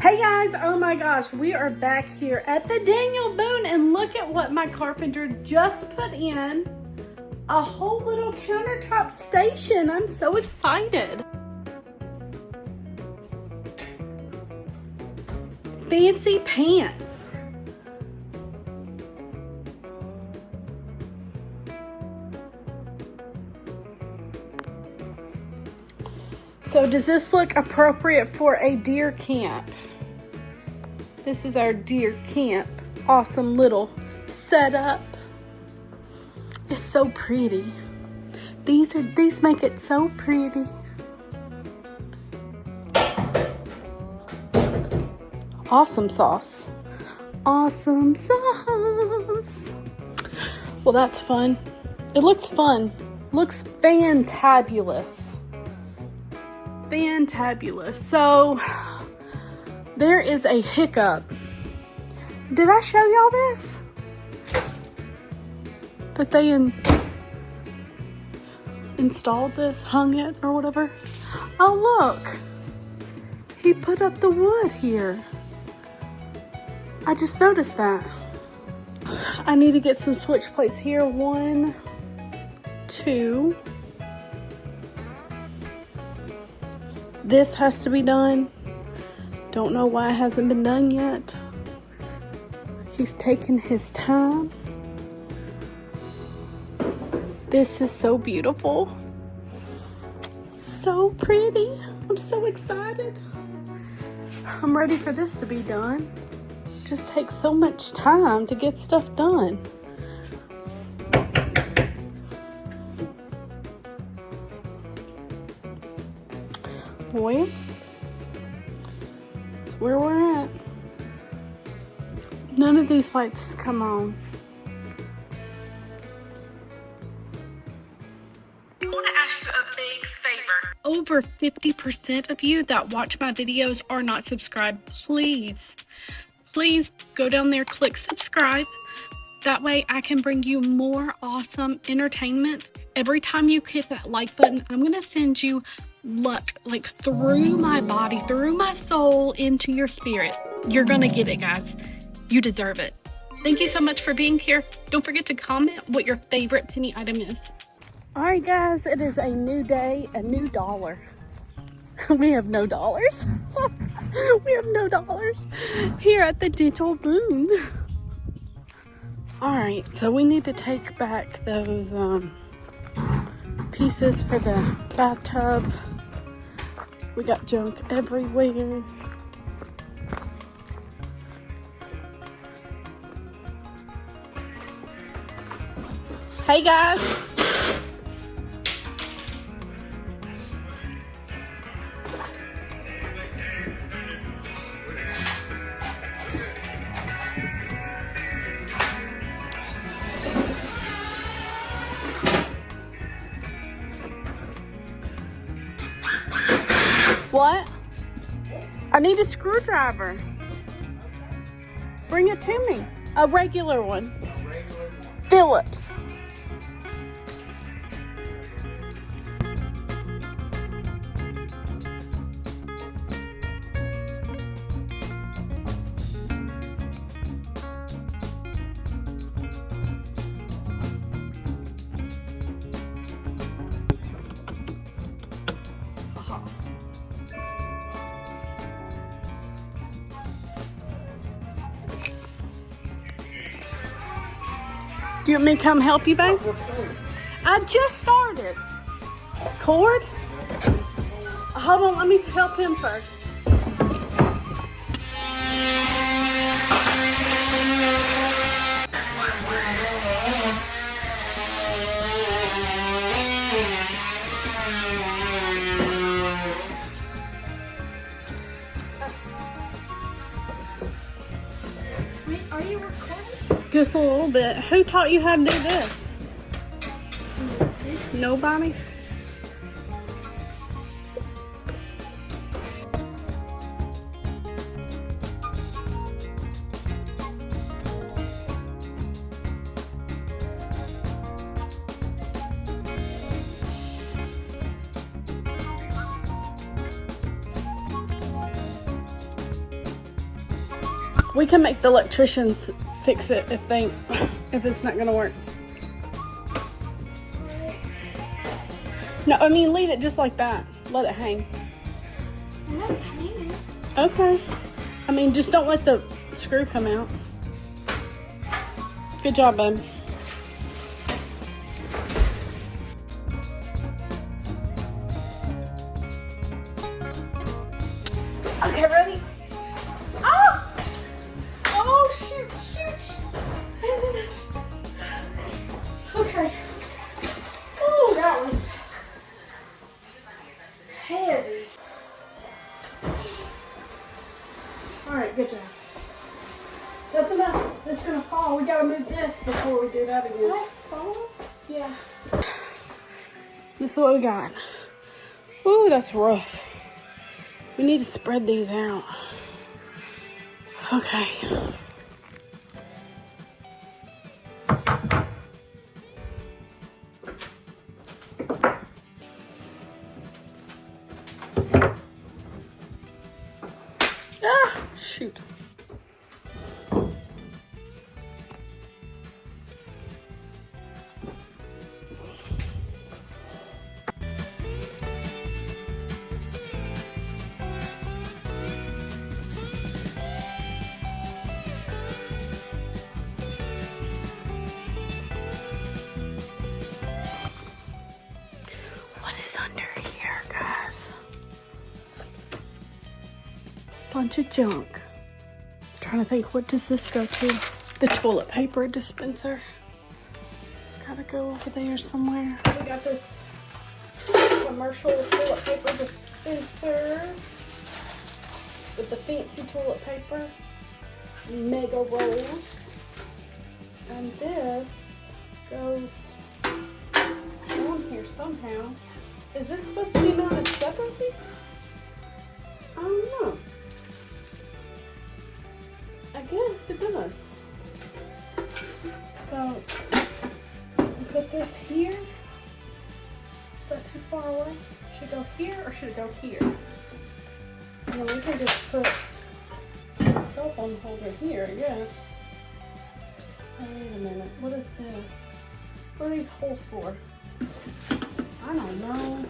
Hey guys, oh my gosh, we are back here at the Daniel Boone and look at what my carpenter just put in. A whole little countertop station. I'm so excited. Fancy pants. So does this look appropriate for a deer camp? This is our deer camp. Awesome little setup. It's so pretty. These make it so pretty. Awesome sauce. Awesome sauce. Well, that's fun. It looks fun. Looks fantabulous. Fantabulous. So there is a hiccup. Did I show y'all this? That they installed this, hung it or whatever. Oh look, he put up the wood here. I just noticed that. I need to get some switch plates here. 1, 2. This has to be done. Don't know why it hasn't been done yet. He's taking his time. This is so beautiful. So pretty. I'm so excited. I'm ready for this to be done. Just takes so much time to get stuff done. Boy, that's where we're at. None of these lights come on. I want to ask you a big favor. Over 50% of you that watch my videos are not subscribed. Please go down there, click subscribe. That way I can bring you more awesome entertainment. Every time you hit that like button, I'm going to send you luck, like through my body, through my soul, into your spirit. You're gonna get it, guys. You deserve it. Thank you so much for being here. Don't forget to comment what your favorite penny item is. All right, guys, it is a new day, a new dollar. We have no dollars. We have no dollars here at the Daniel Boone. All right, so we need to take back those pieces for the bathtub. We got junk everywhere. Hey guys. What? I need a screwdriver. Bring it to me. A regular one. Phillips. Do you want me to come help you, babe? I just started. Cord? Hold on, let me help him first. Wait, are you recording? Just a little bit. Who taught you how to do this? Nobody? We can make the electricians fix it if it's not gonna work. No, I mean leave it just like that. Let it hang. I'm not hanging. Okay. I mean just don't let the screw come out. Good job, babe. Okay, ready? Oh! Oh, shoot. Okay. Oh, that was heavy. All right, good job. That's enough. It's gonna fall. We gotta move this before we do that again. What? Fall? Yeah. This is what we got. Ooh, that's rough. We need to spread these out. Okay. Ah, shoot. What is under here, guys? Bunch of junk. Trying to think, what does this go to? The toilet paper dispenser. It's gotta go over there somewhere. We got this commercial toilet paper dispenser with the fancy toilet paper, mega rolls, and this goes on here somehow. Is this supposed to be mounted separately? I don't know. I guess it does. So, put this here. Is that too far away? Should it go here or should it go here? And then we can just put a cell phone holder here, I guess. Oh, wait a minute. What is this? What are these holes for? I don't know.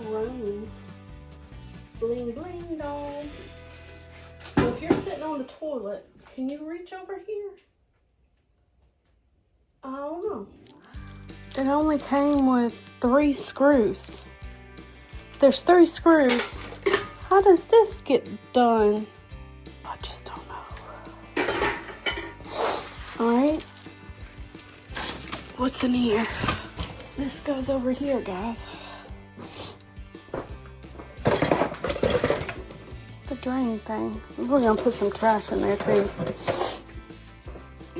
Chrome. Bling bling doll. So if you're sitting on the toilet, can you reach over here? I don't know. It only came with 3 screws. There's 3 screws. How does this get done? I just don't know. Alright. What's in here? This goes over here, guys. The drain thing. We're gonna put some trash in there too.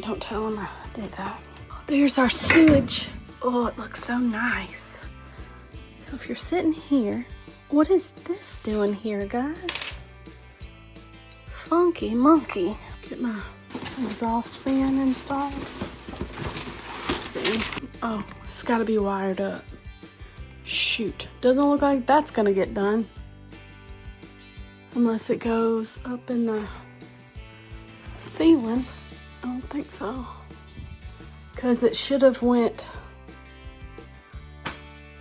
Don't tell them I did that. There's our sewage. Oh, it looks so nice. So if you're sitting here, what is this doing here, guys? Funky monkey. Get my exhaust fan installed. Let's see. Oh, it's gotta be wired up. Shoot. Doesn't look like that's gonna get done. Unless it goes up in the ceiling. I don't think so. Because it should have went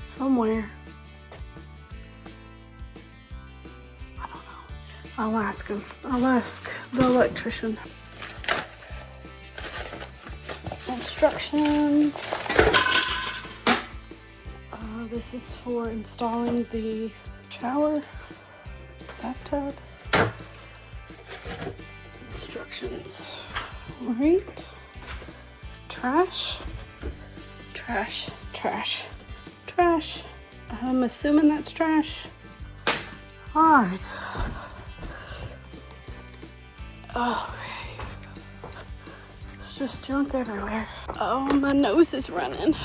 somewhere. I don't know. I'll ask him. I'll ask the electrician. Instructions. This is for installing the shower, bathtub. Instructions. All right. Trash. Trash. Trash. Trash. I'm assuming that's trash. All right. Okay. It's just junk everywhere. Oh, my nose is running.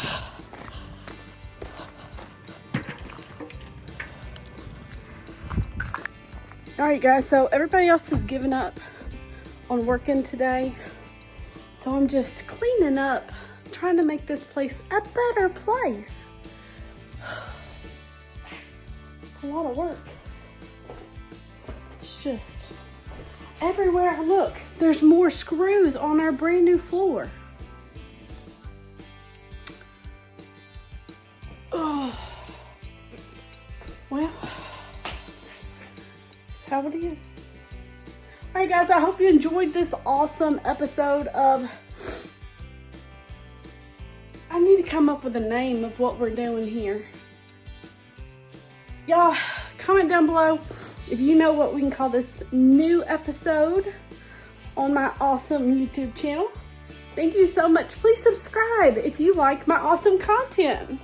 All right, guys, so everybody else has given up on working today. So I'm just cleaning up trying to make this place a better place. It's a lot of work. It's just everywhere I look, there's more screws on our brand new floor. Oh, well, that's how it is. All right, guys, I hope you enjoyed this awesome episode of, I need to come up with a name of what we're doing here. Y'all, comment down below if you know what we can call this new episode on my awesome YouTube channel. Thank you so much. Please subscribe if you like my awesome content.